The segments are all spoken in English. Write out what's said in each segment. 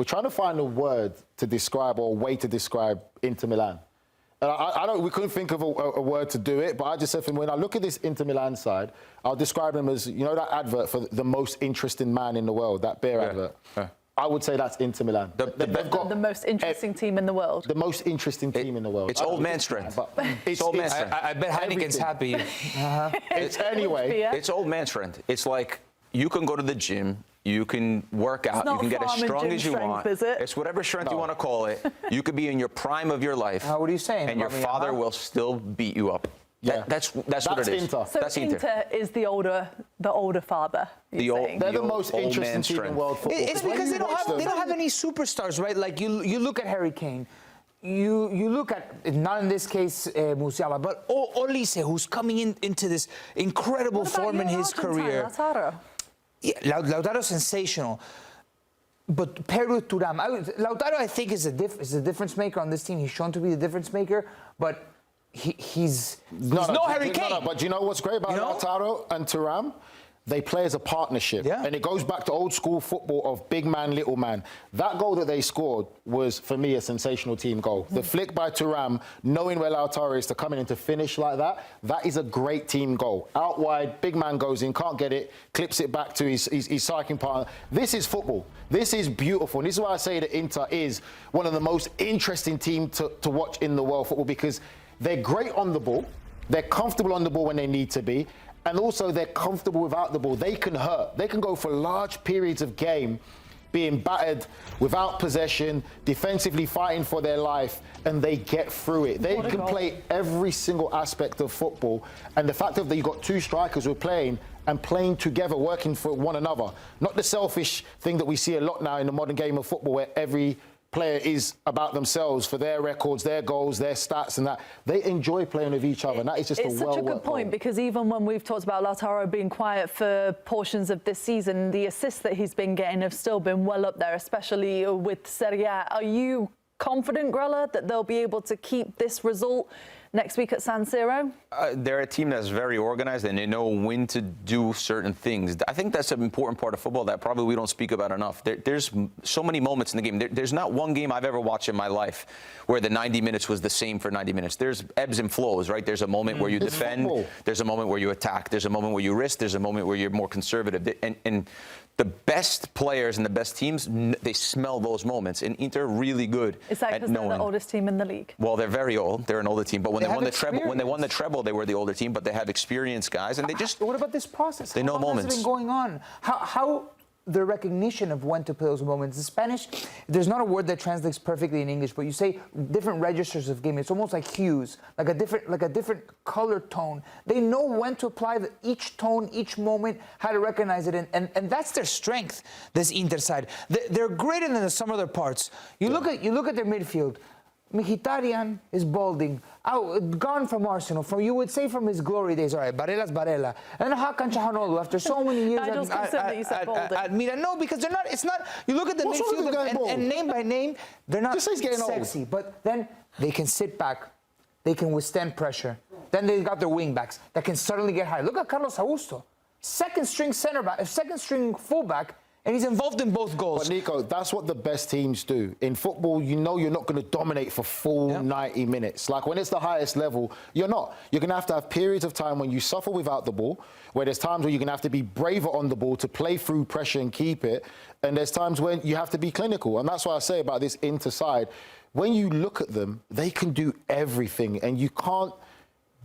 we're trying to find a word to describe or a way to describe Inter Milan. And we couldn't think of a word to do it, but I just said for me, when I look at this Inter Milan side, I'll describe them as, you know, that advert for the most interesting man in the world, that beer advert. I would say that's Inter Milan. They've got the most interesting team in the world. The most interesting team in the world. It's old man strength. It's old man strength. I bet Heineken's happy. It's old man strength. It's like you can go to the gym, you can work out, you can get as strong as you want. It's whatever strength you want to call it. You could be in your prime of your life. What are you saying? And your father will still beat you up. Yeah. That's what it is. Inter. So that's Inter is the older father. They're the most interesting team in world football. It's because they don't have any superstars, right? Like you look at Harry Kane. You look at, not in this case Musiala, but Olise, who's coming into this incredible form in his career. Lautaro? Yeah, Lautaro's sensational. But paired with Thuram, Lautaro, I think, is a difference maker on this team. He's shown to be the difference maker, but he's no Harry Kane. But do you know what's great about Lautaro and Thuram? They play as a partnership. Yeah. And it goes back to old school football of big man, little man. That goal that they scored was, for me, a sensational team goal. The flick by Thuram, knowing where Lautaro is to come in and to finish like that, that is a great team goal. Out wide, big man goes in, can't get it, clips it back to his cycling partner. This is football. This is beautiful. And this is why I say that Inter is one of the most interesting teams to watch in the world football, because they're great on the ball. They're comfortable on the ball when they need to be. And also, they're comfortable without the ball. They can hurt. They can go for large periods of game being battered without possession, defensively fighting for their life, and they get through it. They can play every single aspect of football. And the fact that you've got two strikers who are playing together, working for one another. Not the selfish thing that we see a lot now in the modern game of football, where every player is about themselves for their records, their goals, their stats, and that. They enjoy playing with each other, and that is just a well-worked goal. It's such a good point, because even when we've talked about Lautaro being quiet for portions of this season, the assists that he's been getting have still been well up there, especially with Serie A. Are you confident, Grella, that they'll be able to keep this result next week at San Siro? They're a team that's very organized, and they know when to do certain things. I think that's an important part of football that probably we don't speak about enough. There's so many moments in the game. There's not one game I've ever watched in my life where the 90 minutes was the same for 90 minutes. There's ebbs and flows, right? There's a moment where you defend. There's a moment where you attack. There's a moment where you risk. There's a moment where you're more conservative. And the best players and the best teams, they smell those moments. And Inter really good. Is that because they're the oldest team in the league? Well, they're very old. They're an older team. But when they won the treble, they were the older team. But they have experienced guys, and they just. What about this process? They know moments. How long has it been going on? How the recognition of when to play those moments? In Spanish, there's not a word that translates perfectly in English, but you say different registers of game. It's almost like hues, like a different color tone. They know when to apply each tone, each moment, how to recognize it, and that's their strength. This Inter side, they're greater than some other parts. You look at their midfield. Mkhitaryan is balding, gone from Arsenal. You would say from his glory days. All right, Barella's Barella, and Hakan Çalhanoğlu after so many years at Milan. No, because they're not. It's not. You look at the midfield and name by name, they're not sexy. But then they can sit back, they can withstand pressure. Then they got their wing backs that can suddenly get high. Look at Carlos Augusto, second string fullback. And he's involved in both goals. But Nico, that's what the best teams do. In football, you know you're not going to dominate for full 90 minutes. Like when it's the highest level, you're not. You're going to have periods of time when you suffer without the ball, where there's times where you're going to have to be braver on the ball to play through pressure and keep it. And there's times when you have to be clinical. And that's what I say about this Inter side. When you look at them, they can do everything. And you can't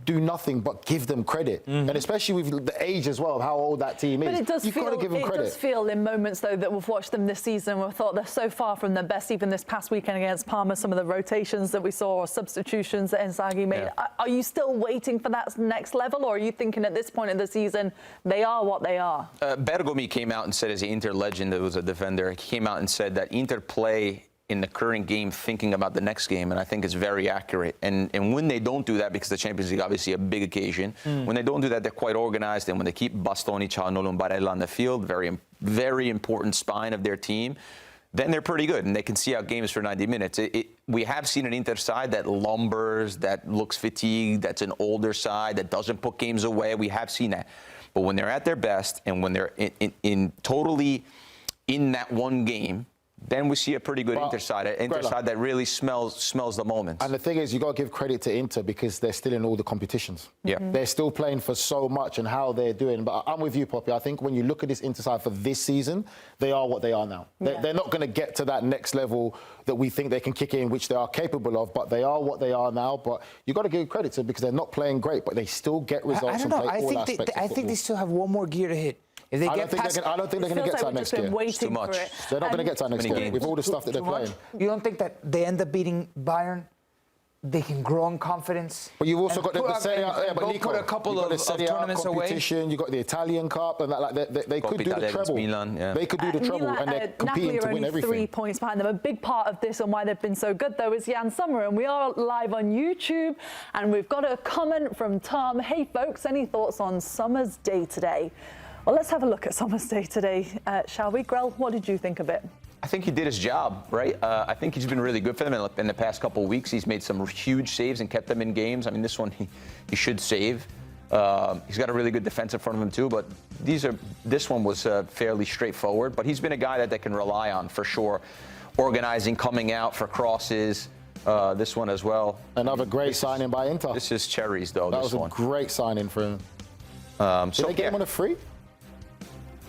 do nothing but give them credit. And especially with the age as well of how old that team is. But it does You've got to give them credit. It does feel in moments, though, that we've watched them this season, we thought they're so far from their best, even this past weekend against Parma, some of the rotations that we saw or substitutions that Inzaghi made. Are you still waiting for that next level, or are you thinking at this point in the season they are what they are? Bergomi came out and said, as the Inter legend that was a defender, he came out and said that Inter play in the current game thinking about the next game, and I think it's very accurate. And when they don't do that, because the Champions League obviously a big occasion, when they don't do that, they're quite organized, and when they keep Bastoni, Çalhanoğlu, and Barella on the field, very important spine of their team, then they're pretty good, and they can see out games for 90 minutes. We have seen an Inter side that lumbers, that looks fatigued, that's an older side, that doesn't put games away. We have seen that. But when they're at their best, and when they're totally in that one game, then we see a pretty good But, Inter side that really smells the moments. And the thing is, you got to give credit to Inter because they're still in all the competitions. Yeah. They're still playing for so much and how they're doing. But I'm with you, Poppy. I think when you look at this Inter side for this season, they are what they are now. They're not going to get to that next level that we think they can kick in, which they are capable of, but they are what they are now. But you got to give credit to them because they're not playing great, but they still get results and play all aspects of football. I think they still have one more gear to hit. If they I don't think they're going to get to that next year. It's too much. They're not going to get to that next year with all the stuff that they're playing. You don't think that they end up beating Bayern? They can grow in confidence. But you've also got the Serie A, but Nico, put a couple of tournaments competition. away. You've got the Italian Cup, and that, like they could do the treble. Milan, yeah. They could do the treble, and they're competing to win everything. 3 points behind them. A big part of this and why they've been so good, though, is Yann Sommer, and we are live on YouTube, and we've got a comment from Tom. Hey, folks, any thoughts on Sommer's day today? Well, let's have a look at Sommer's day today, shall we? Grell, what did you think of it? I think he did his job, right? I think he's been really good for them in the past couple of weeks. He's made some huge saves and kept them in games. I mean, this one he should save. He's got a really good defense in front of him too, but this one was fairly straightforward. But he's been a guy that they can rely on for sure, organizing, coming out for crosses. This one as well. Another great signing by Inter. This is cherries, though. That was a great signing for him. Did they get him on a free?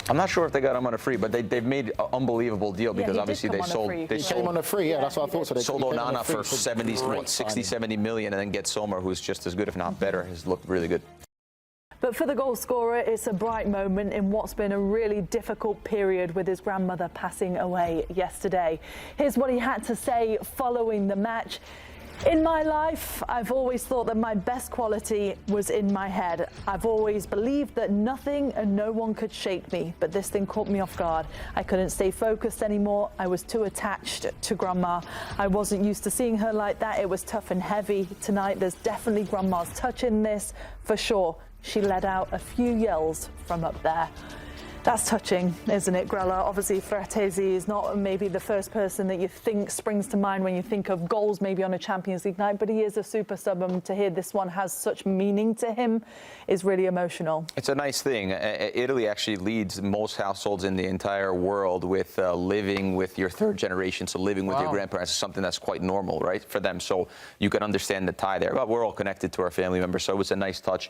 I'm not sure if they got him on a free, but they've made an unbelievable deal because obviously they sold. They came on a free, yeah, that's what I thought. So they sold Onana for 60, 70 million, and then get Sommer, who's just as good, if not better. Has looked really good. But for the goal scorer, it's a bright moment in what's been a really difficult period with his grandmother passing away yesterday. Here's what he had to say following the match. In my life, I've always thought that my best quality was in my head. I've always believed that nothing and no one could shake me, but this thing caught me off guard. I couldn't stay focused anymore. I was too attached to Grandma. I wasn't used to seeing her like that. It was tough and heavy. Tonight, there's definitely Grandma's touch in this, for sure. She let out a few yells from up there. That's touching, isn't it, Grella? Obviously, Frattesi is not maybe the first person that you think springs to mind when you think of goals maybe on a Champions League night, but he is a super sub, and to hear this one has such meaning to him is really emotional. It's a nice thing. Italy actually leads most households in the entire world with living with your third generation, so living with your grandparents is something that's quite normal, right, for them. So you can understand the tie there. But we're all connected to our family members, so it was a nice touch.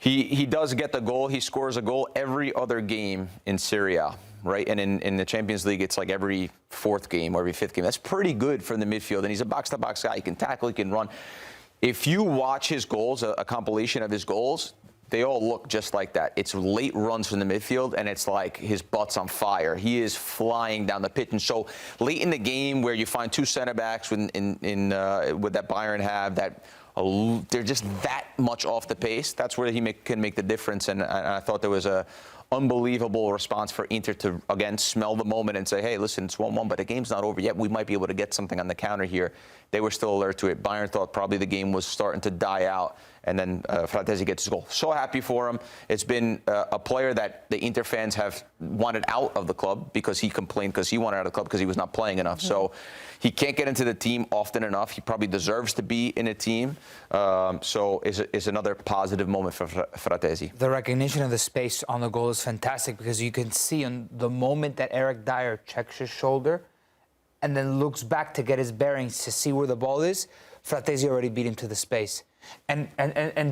He does get the goal. He scores a goal every other game in Serie A, right? And in the Champions League, it's like every fourth game or every fifth game. That's pretty good from the midfield. And he's a box-to-box guy. He can tackle, he can run. If you watch his goals, a compilation of his goals, they all look just like that. It's late runs from the midfield, and it's like his butt's on fire. He is flying down the pitch. And so late in the game where you find two center-backs with that Bayern have that they're just that much off the pace. That's where he can make the difference. And I thought there was a unbelievable response for Inter to, again, smell the moment and say, hey, listen, it's 1-1, but the game's not over yet. We might be able to get something on the counter here. They were still alert to it. Bayern thought probably the game was starting to die out, and then Frattesi gets his goal. So happy for him. It's been a player that the Inter fans have wanted out of the club because he complained because he wanted out of the club because he was not playing enough. So he can't get into the team often enough. He probably deserves to be in a team. So it's another positive moment for Frattesi. The recognition of the space on the goal is fantastic because you can see on the moment that Eric Dyer checks his shoulder and then looks back to get his bearings to see where the ball is, Frattesi already beat him to the space. And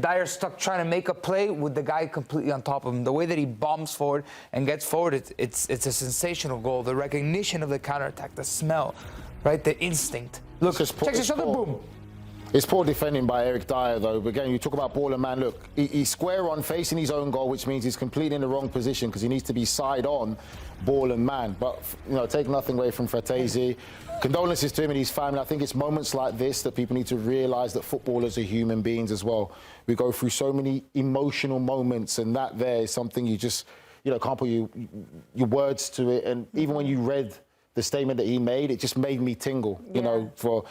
Dyer's stuck trying to make a play with the guy completely on top of him. The way that he bombs forward and gets forward, it's a sensational goal. The recognition of the counterattack, the smell, right? The instinct. Look, checks his shoulder, boom. It's poor defending by Eric Dyer, though. But again, you talk about ball and man. Look, he's square on facing his own goal, which means he's completely in the wrong position because he needs to be side on ball and man. But, you know, take nothing away from Frattesi. Condolences to him and his family. I think it's moments like this that people need to realise that footballers are human beings as well. We go through so many emotional moments, and that there is something you just, you know, can't put your words to it. And even when you read the statement that he made, it just made me tingle, you know, for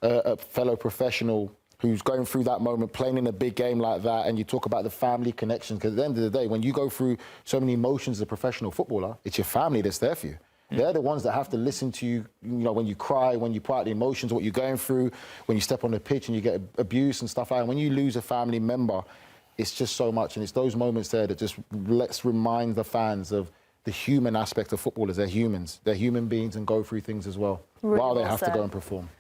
a fellow professional who's going through that moment, playing in a big game like that, and you talk about the family connection, because at the end of the day, when you go through so many emotions as a professional footballer, it's your family that's there for you. They're the ones that have to listen to you, you know, when you cry, when you pour out the emotions, what you're going through, when you step on the pitch and you get abuse and stuff like that. When you lose a family member, it's just so much, and it's those moments there that just let's remind the fans of the human aspect of footballers. They're humans. They're human beings and go through things as well, Really while they well have to said. go and perform.